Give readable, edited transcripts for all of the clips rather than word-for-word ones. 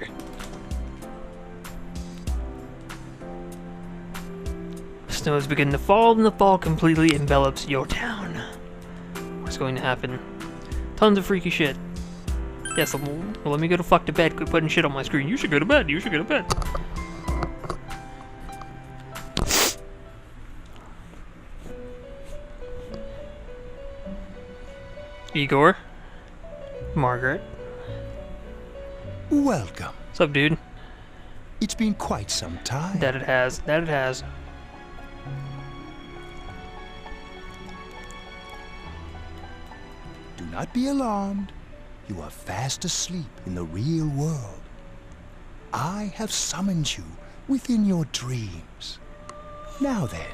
future. Snow is beginning to fall, and the fall completely envelops your town. What's going to happen? Tons of freaky shit. Yes, well, let me go to fuck to bed. Quit putting shit on my screen. You should go to bed. You should go to bed. Igor. Margaret. Welcome. What's up, dude? It's been quite some time. That it has. That it has. Do not be alarmed. You are fast asleep in the real world. I have summoned you within your dreams. Now then,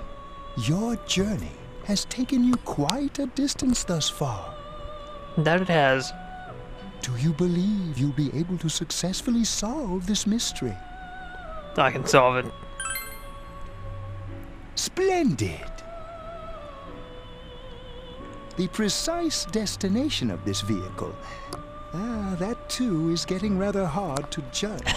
your journey has taken you quite a distance thus far. That it has. Do you believe you'll be able to successfully solve this mystery? I can solve it. Splendid! The precise destination of this vehicle, that too is getting rather hard to judge.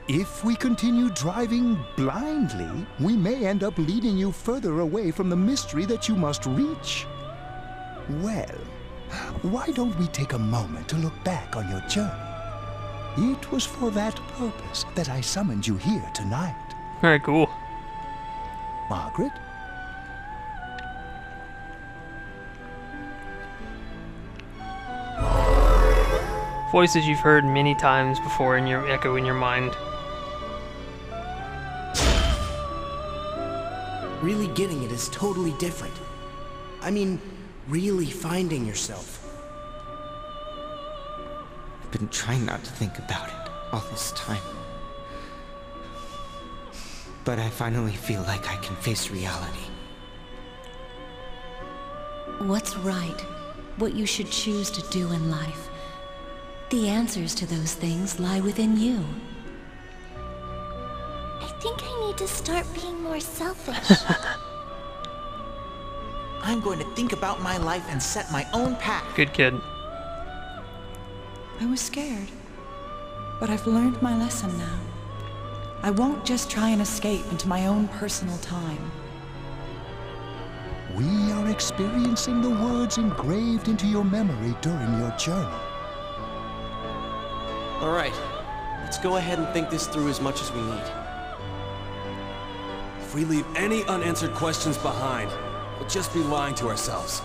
If we continue driving blindly, we may end up leading you further away from the mystery that you must reach. Well, why don't we take a moment to look back on your journey? It was for that purpose that I summoned you here tonight. Alright, cool. Margaret? Voices you've heard many times before in your echo in your mind. Really getting it is totally different. I mean, really finding yourself. I've been trying not to think about it all this time. But I finally feel like I can face reality. What's right? What you should choose to do in life? The answers to those things lie within you. I think I need to start being more selfish. I'm going to think about my life and set my own path. Good kid. I was scared, but I've learned my lesson now. I won't just try and escape into my own personal time. We are experiencing the words engraved into your memory during your journey. All right, let's go ahead and think this through as much as we need. If we leave any unanswered questions behind, we'll just be lying to ourselves.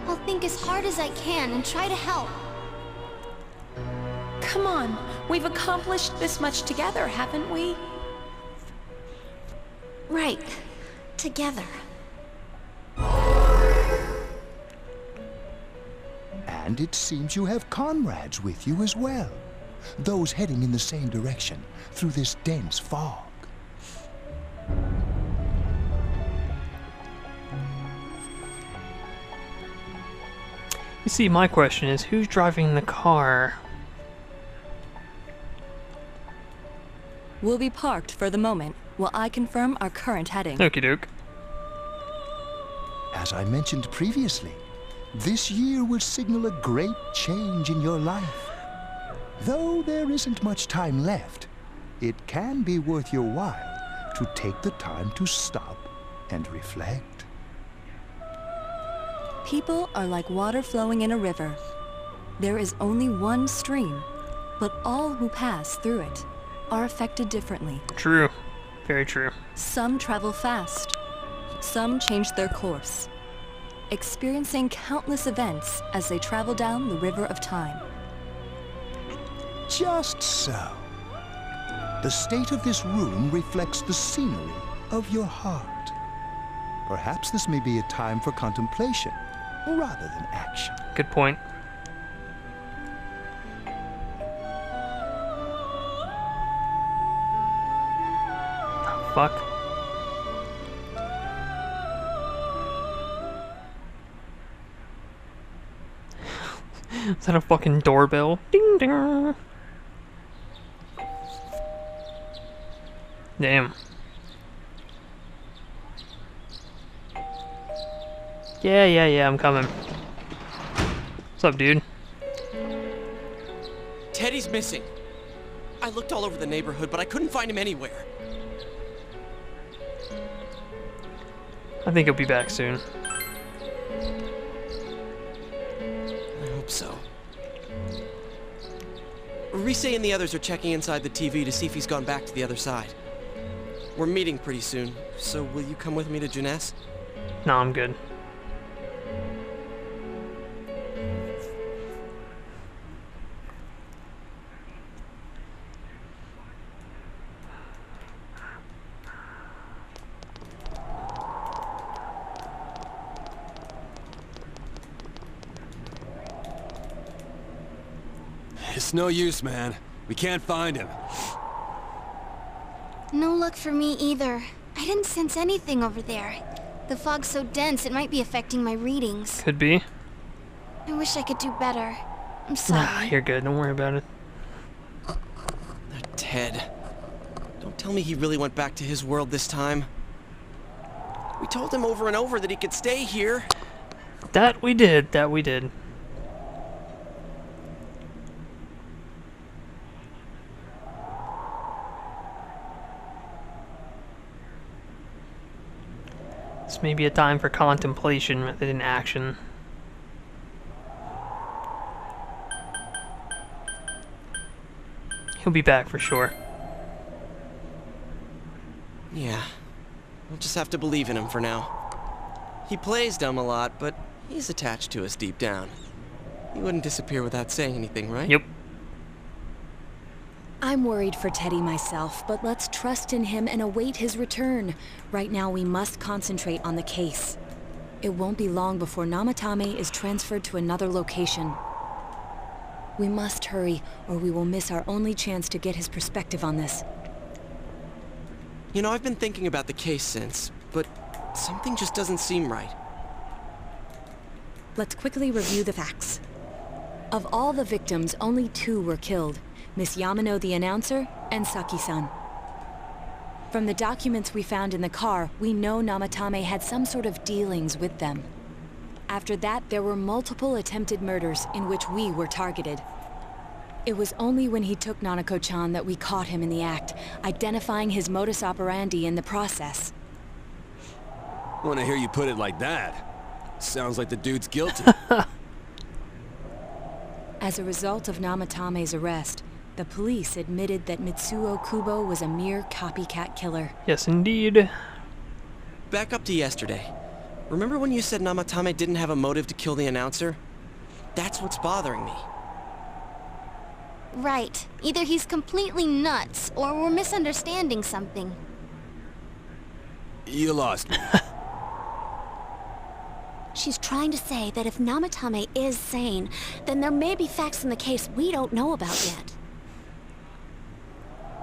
I'll think as hard as I can and try to help. Come on, we've accomplished this much together, haven't we? Right. Together. And it seems you have comrades with you as well. Those heading in the same direction through this dense fog. You see, my question is, who's driving the car? We'll be parked for the moment while I confirm our current heading. Okie doke. As I mentioned previously, this year will signal a great change in your life. Though there isn't much time left, it can be worth your while to take the time to stop and reflect. People are like water flowing in a river. There is only one stream, but all who pass through it are affected differently. True. Very true. Some travel fast. Some change their course, experiencing countless events as they travel down the river of time. Just so. The state of this room reflects the scenery of your heart. Perhaps this may be a time for contemplation rather than action. Good point. Oh, fuck. Is that a fucking doorbell? Ding ding. Damn. Yeah, I'm coming. What's up, dude? Teddy's missing. I looked all over the neighborhood, but I couldn't find him anywhere. I think he'll be back soon. I hope so. Rise and the others are checking inside the TV to see if he's gone back to the other side. We're meeting pretty soon, so will you come with me to Junes? No, I'm good. It's no use, man. We can't find him. No luck for me either. I didn't sense anything over there. The fog's so dense it might be affecting my readings. Could be. I wish I could do better. I'm sorry. Nah, you're good. Don't worry about it. That Ted. Don't tell me he really went back to his world this time. We told him over and over that he could stay here. That we did. That we did. This may be a time for contemplation rather than action. He'll be back for sure. Yeah. We'll just have to believe in him for now. He plays dumb a lot, but he's attached to us deep down. He wouldn't disappear without saying anything, right? Yep. I'm worried for Teddy myself, but let's trust in him and await his return. Right now we must concentrate on the case. It won't be long before Namatame is transferred to another location. We must hurry, or we will miss our only chance to get his perspective on this. You know, I've been thinking about the case since, but something just doesn't seem right. Let's quickly review the facts. Of all the victims, only 2 were killed. Miss Yamano the announcer, and Saki-san. From the documents we found in the car, we know Namatame had some sort of dealings with them. After that, there were multiple attempted murders in which we were targeted. It was only when he took Nanako-chan that we caught him in the act, identifying his modus operandi in the process. When I hear you put it like that, sounds like the dude's guilty. As a result of Namatame's arrest, the police admitted that Mitsuo Kubo was a mere copycat killer. Yes, indeed. Back up to yesterday. Remember when you said Namatame didn't have a motive to kill the announcer? That's what's bothering me. Right. Either he's completely nuts, or we're misunderstanding something. You lost me. She's trying to say that if Namatame is sane, then there may be facts in the case we don't know about yet.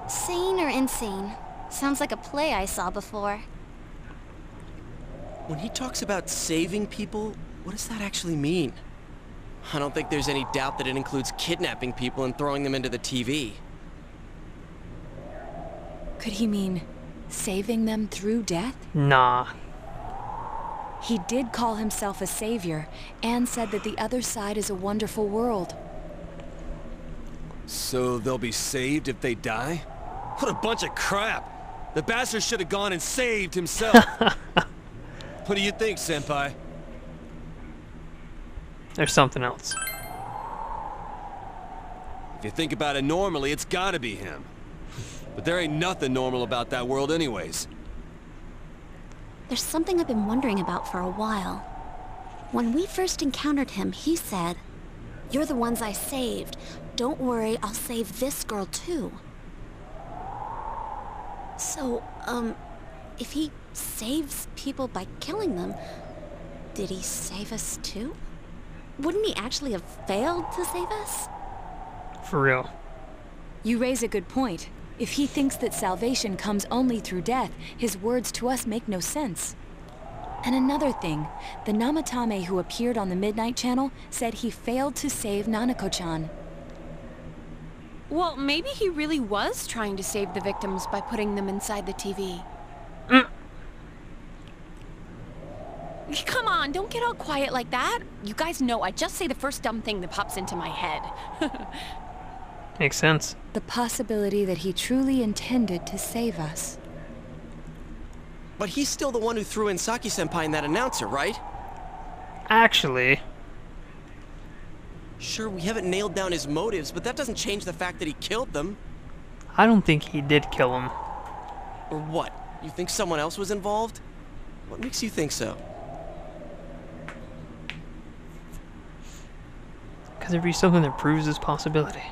Sane or insane? Sounds like a play I saw before. When he talks about saving people, what does that actually mean? I don't think there's any doubt that it includes kidnapping people and throwing them into the TV. Could he mean saving them through death? Nah. He did call himself a savior, and said that the other side is a wonderful world. So they'll be saved if they die? What a bunch of crap! The bastard should have gone and saved himself! What do you think, Senpai? There's something else. If you think about it normally, it's gotta be him. But there ain't nothing normal about that world anyways. There's something I've been wondering about for a while. When we first encountered him, he said, "You're the ones I saved. Don't worry, I'll save this girl too." So, if he saves people by killing them, did he save us too? Wouldn't he actually have failed to save us? For real. You raise a good point. If he thinks that salvation comes only through death, his words to us make no sense. And another thing, the Namatame who appeared on the Midnight Channel said he failed to save Nanako-chan. Well, maybe he really was trying to save the victims by putting them inside the TV. Come on, don't get all quiet like that. You guys know I just say the first dumb thing that pops into my head. Makes sense. The possibility that he truly intended to save us. But he's still the one who threw in Saki-senpai and that announcer, right? Actually... Sure, we haven't nailed down his motives, but that doesn't change the fact that he killed them. I don't think he did kill him. Or what? You think someone else was involved? What makes you think so? Because there'd be something that proves this possibility.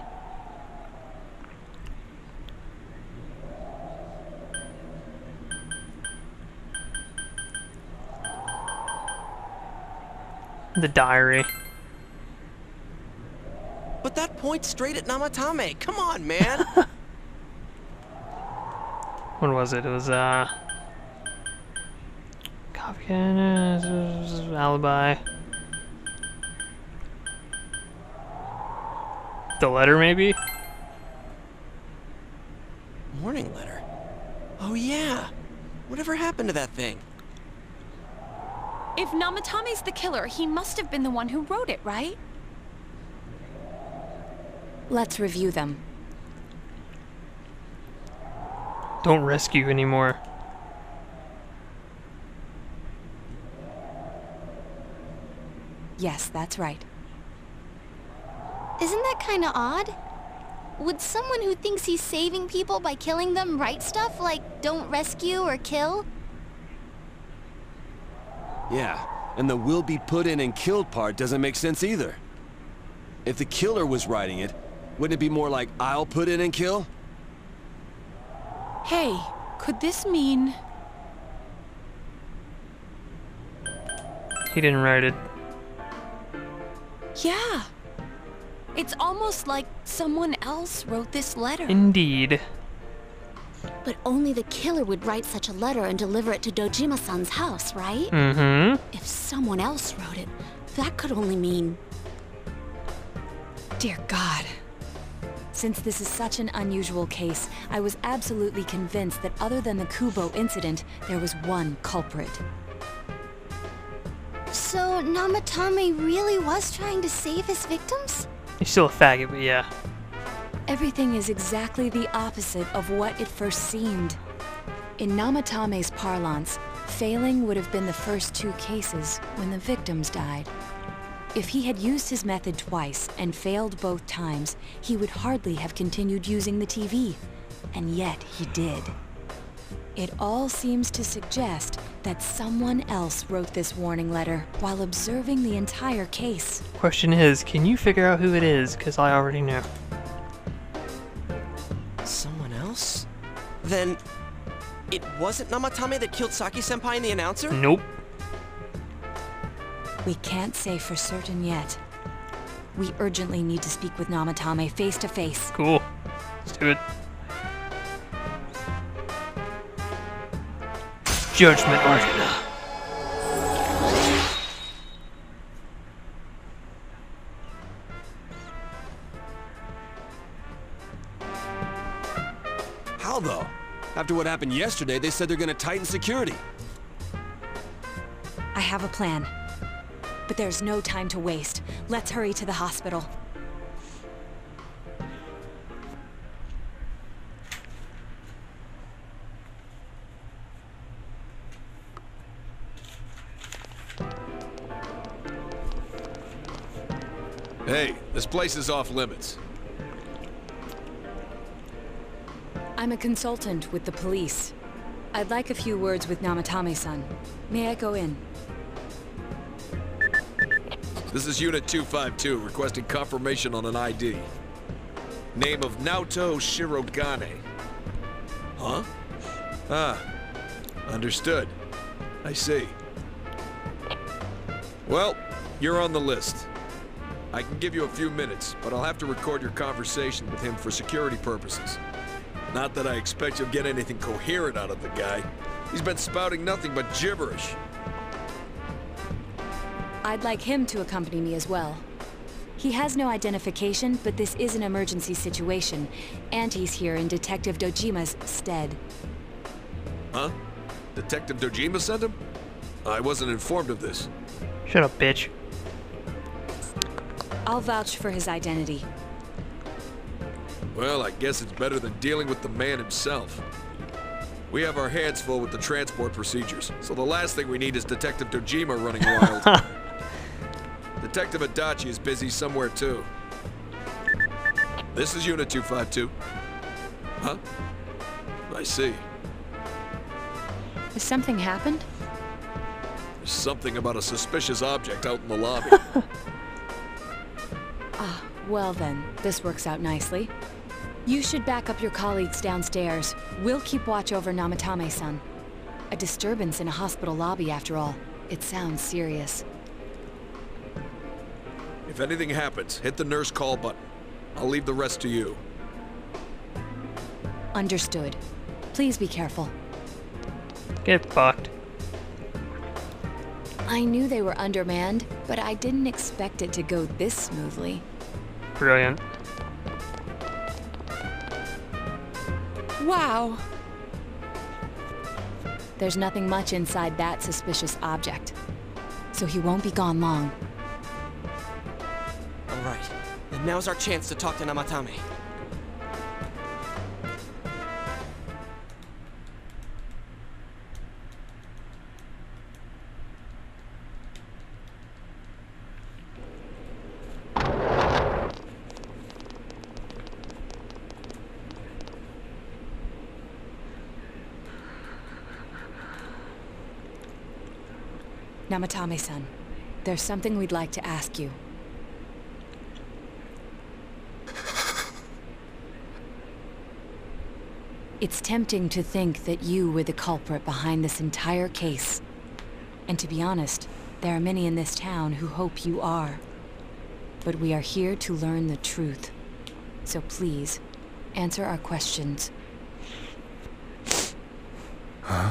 The diary. But that points straight at Namatame. Come on, man. What was it? It was, copy alibi. The letter, maybe? Warning letter? Oh, yeah. Whatever happened to that thing? If Namatame's the killer, he must have been the one who wrote it, right? Let's review them. Don't rescue anymore. Yes, that's right. Isn't that kind of odd? Would someone who thinks he's saving people by killing them write stuff like don't rescue or kill? Yeah, and the will be put in and killed part doesn't make sense either. If the killer was writing it, wouldn't it be more like I'll put in and kill? Hey, could this mean... He didn't write it. Yeah. It's almost like someone else wrote this letter. Indeed. But only the killer would write such a letter and deliver it to Dojima-san's house, right? Mm-hmm. If someone else wrote it, that could only mean... Dear God. Since this is such an unusual case, I was absolutely convinced that other than the Kubo incident, there was one culprit. So, Namatame really was trying to save his victims? He's still a faggot, but yeah. Everything is exactly the opposite of what it first seemed. In Namatame's parlance, failing would have been the first two cases when the victims died. If he had used his method twice and failed both times, he would hardly have continued using the TV. And yet he did. It all seems to suggest that someone else wrote this warning letter while observing the entire case. Question is, can you figure out who it is? Because I already know. Someone else? Then... it wasn't Namatame that killed Saki-senpai and the announcer? Nope. We can't say for certain yet. We urgently need to speak with Namatame face to face. Cool. Let's do it. Judgment Arena. How though? After what happened yesterday, they said they're gonna tighten security. I have a plan. But there's no time to waste. Let's hurry to the hospital. Hey, this place is off limits. I'm a consultant with the police. I'd like a few words with Namatame-san. May I go in? This is Unit 252, requesting confirmation on an ID. Name of Naoto Shirogane. Huh? Ah. Understood. I see. Well, you're on the list. I can give you a few minutes, but I'll have to record your conversation with him for security purposes. Not that I expect you'll get anything coherent out of the guy. He's been spouting nothing but gibberish. I'd like him to accompany me as well. He has no identification, but this is an emergency situation, and he's here in Detective Dojima's stead. Huh? Detective Dojima sent him? I wasn't informed of this. Shut up, bitch. I'll vouch for his identity. Well, I guess it's better than dealing with the man himself. We have our hands full with the transport procedures, so the last thing we need is Detective Dojima running wild. Detective Adachi is busy somewhere too. This is Unit 252. Huh? I see. Has something happened? There's something about a suspicious object out in the lobby. Ah, well then, this works out nicely. You should back up your colleagues downstairs. We'll keep watch over Namatame-san. A disturbance in a hospital lobby, after all. It sounds serious. If anything happens, hit the nurse call button. I'll leave the rest to you. Understood. Please be careful. Get fucked. I knew they were undermanned, but I didn't expect it to go this smoothly. Brilliant. Wow. There's nothing much inside that suspicious object, so he won't be gone long. All right, then now's our chance to talk to Namatame. Namatame-san, there's something we'd like to ask you. It's tempting to think that you were the culprit behind this entire case. And to be honest, there are many in this town who hope you are. But we are here to learn the truth. So please, answer our questions. Huh?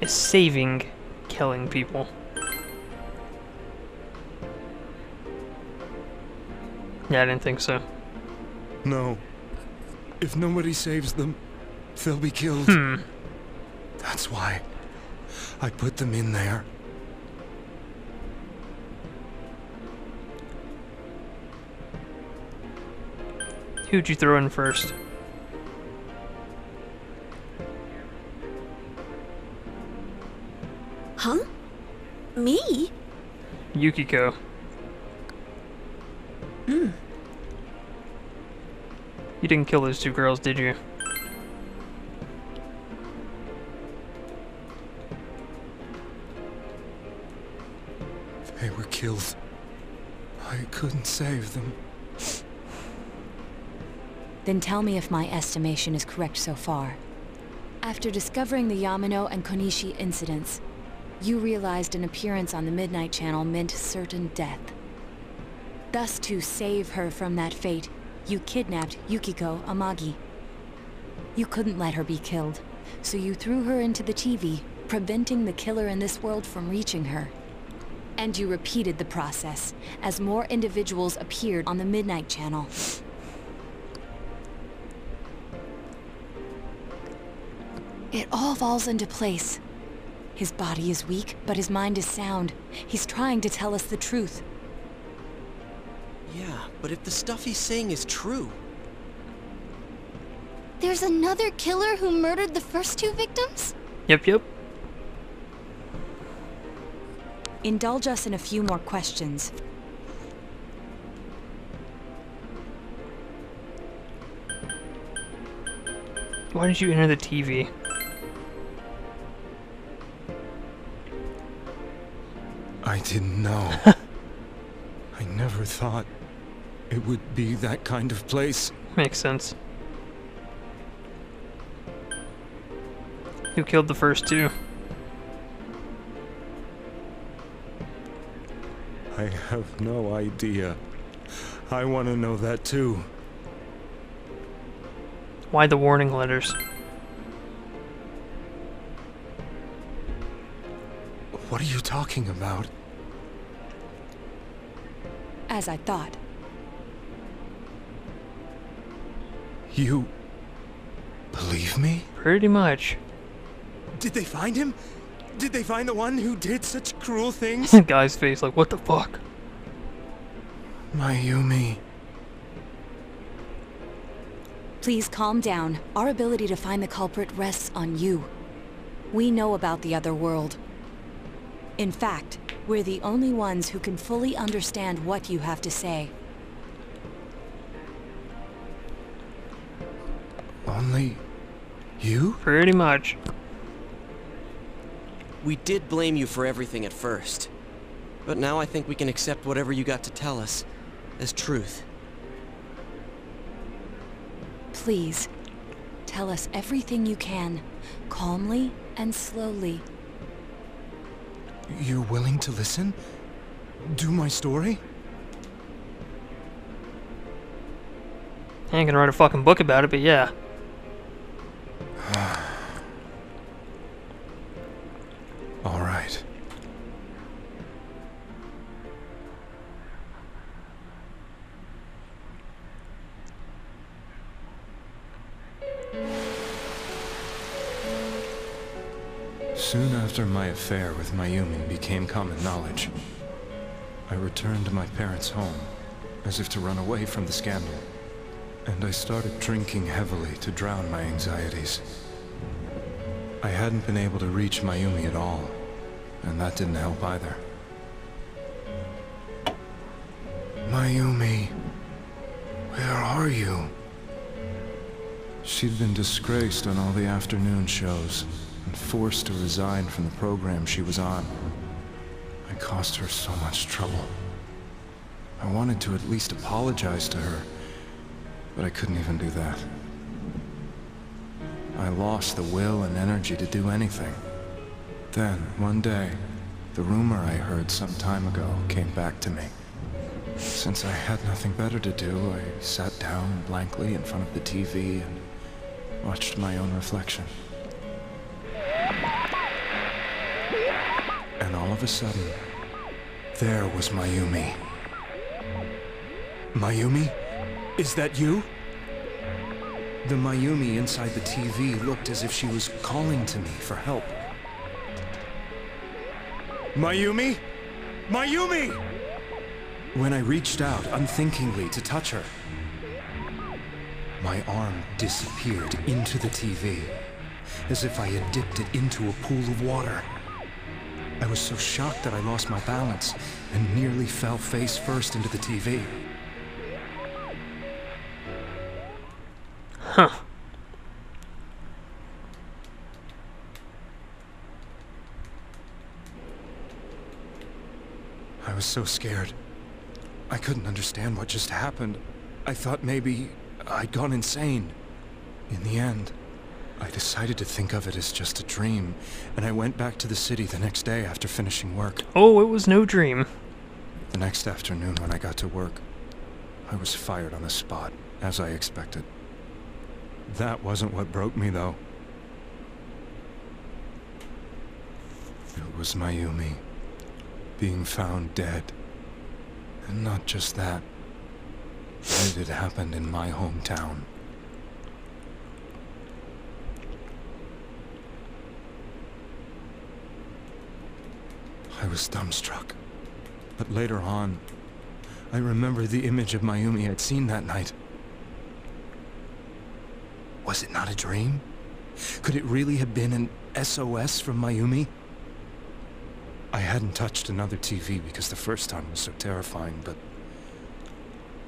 Is saving killing people? Yeah, I didn't think so. No. If nobody saves them, they'll be killed. That's why I put them in there. Who'd you throw in first? Huh? Me? Yukiko. You didn't kill those two girls, did you? They were killed. I couldn't save them. Then tell me if my estimation is correct so far. After discovering the Yamano and Konishi incidents, you realized an appearance on the Midnight Channel meant certain death. Thus, to save her from that fate, you kidnapped Yukiko Amagi. You couldn't let her be killed, so you threw her into the TV, preventing the killer in this world from reaching her. And you repeated the process, as more individuals appeared on the Midnight Channel. It all falls into place. His body is weak, but his mind is sound. He's trying to tell us the truth. Yeah, but if the stuff he's saying is true... There's another killer who murdered the first two victims? Yep. Indulge us in a few more questions. Why did you enter the TV? I didn't know. I never thought it would be that kind of place. Makes sense. Who killed the first two? I have no idea. I want to know that too. Why the warning letters? What are you talking about? As I thought. You believe me? Pretty much. Did they find him? Did they find the one who did such cruel things? Guy's face like, what the fuck? Mayumi. Please calm down. Our ability to find the culprit rests on you. We know about the other world. In fact, we're the only ones who can fully understand what you have to say. Only you? Pretty much. We did blame you for everything at first. But now I think we can accept whatever you got to tell us as truth. Please, tell us everything you can, calmly and slowly. You're willing to listen? Do my story? I ain't gonna write a fucking book about it, but yeah. All right. Soon after my affair with Mayumi became common knowledge, I returned to my parents' home, as if to run away from the scandal. And I started drinking heavily to drown my anxieties. I hadn't been able to reach Mayumi at all, and that didn't help either. Mayumi, where are you? She'd been disgraced on all the afternoon shows, and forced to resign from the program she was on. I caused her so much trouble. I wanted to at least apologize to her, but I couldn't even do that. I lost the will and energy to do anything. Then, one day, the rumor I heard some time ago came back to me. Since I had nothing better to do, I sat down blankly in front of the TV and watched my own reflection. And all of a sudden, there was Mayumi. Mayumi? Is that you? The Mayumi inside the TV looked as if she was calling to me for help. Mayumi? Mayumi! When I reached out unthinkingly to touch her, my arm disappeared into the TV, as if I had dipped it into a pool of water. I was so shocked that I lost my balance and nearly fell face first into the TV. Huh. I was so scared. I couldn't understand what just happened. I thought maybe I'd gone insane. In the end, I decided to think of it as just a dream, and I went back to the city the next day after finishing work. Oh, it was no dream. The next afternoon when I got to work, I was fired on the spot, as I expected. That wasn't what broke me, though. It was Mayumi being found dead. And not just that, but it had happened in my hometown. I was dumbstruck. But later on, I remembered the image of Mayumi I'd seen that night. Was it not a dream? Could it really have been an SOS from Mayumi? I hadn't touched another TV because the first time was so terrifying, but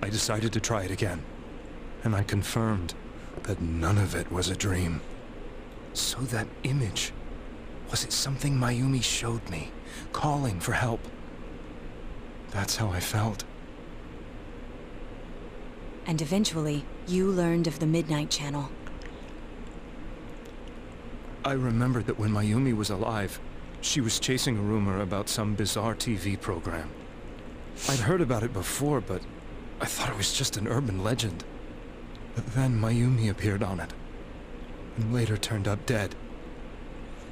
I decided to try it again. And I confirmed that none of it was a dream. So that image, was it something Mayumi showed me, calling for help? That's how I felt. And eventually, you learned of the Midnight Channel. I remembered that when Mayumi was alive, she was chasing a rumor about some bizarre TV program. I'd heard about it before, but I thought it was just an urban legend. But then Mayumi appeared on it, and later turned up dead.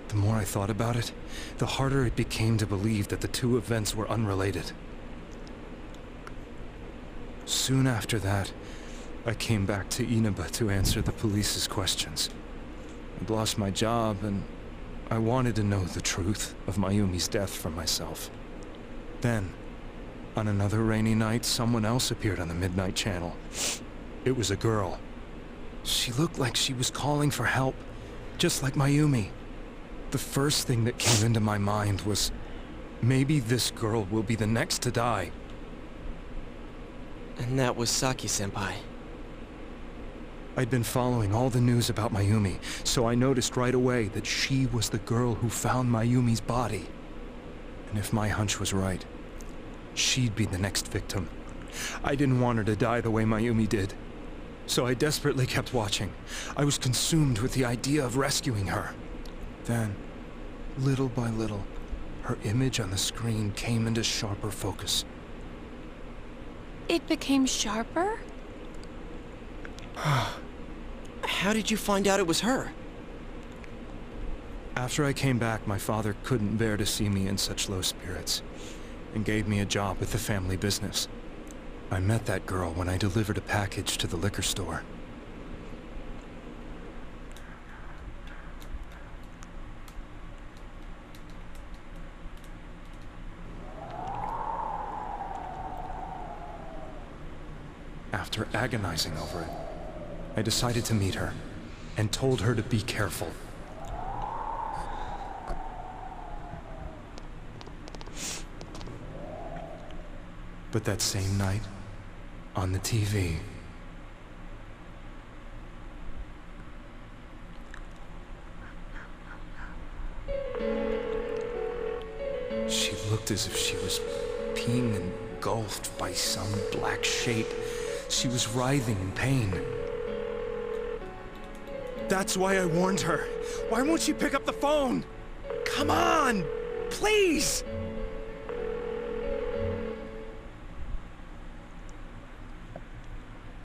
The more I thought about it, the harder it became to believe that the two events were unrelated. Soon after that, I came back to Inaba to answer the police's questions. I'd lost my job, and I wanted to know the truth of Mayumi's death for myself. Then, on another rainy night, someone else appeared on the Midnight Channel. It was a girl. She looked like she was calling for help, just like Mayumi. The first thing that came into my mind was, maybe this girl will be the next to die. And that was Saki-senpai. I'd been following all the news about Mayumi, so I noticed right away that she was the girl who found Mayumi's body. And if my hunch was right, she'd be the next victim. I didn't want her to die the way Mayumi did, so I desperately kept watching. I was consumed with the idea of rescuing her. Then, little by little, her image on the screen came into sharper focus. It became sharper? How did you find out it was her? After I came back, my father couldn't bear to see me in such low spirits, and gave me a job with the family business. I met that girl when I delivered a package to the liquor store. After agonizing over it, I decided to meet her, and told her to be careful. But that same night, on the TV, she looked as if she was being engulfed by some black shape. She was writhing in pain. That's why I warned her. Why won't she pick up the phone? Come on! Please!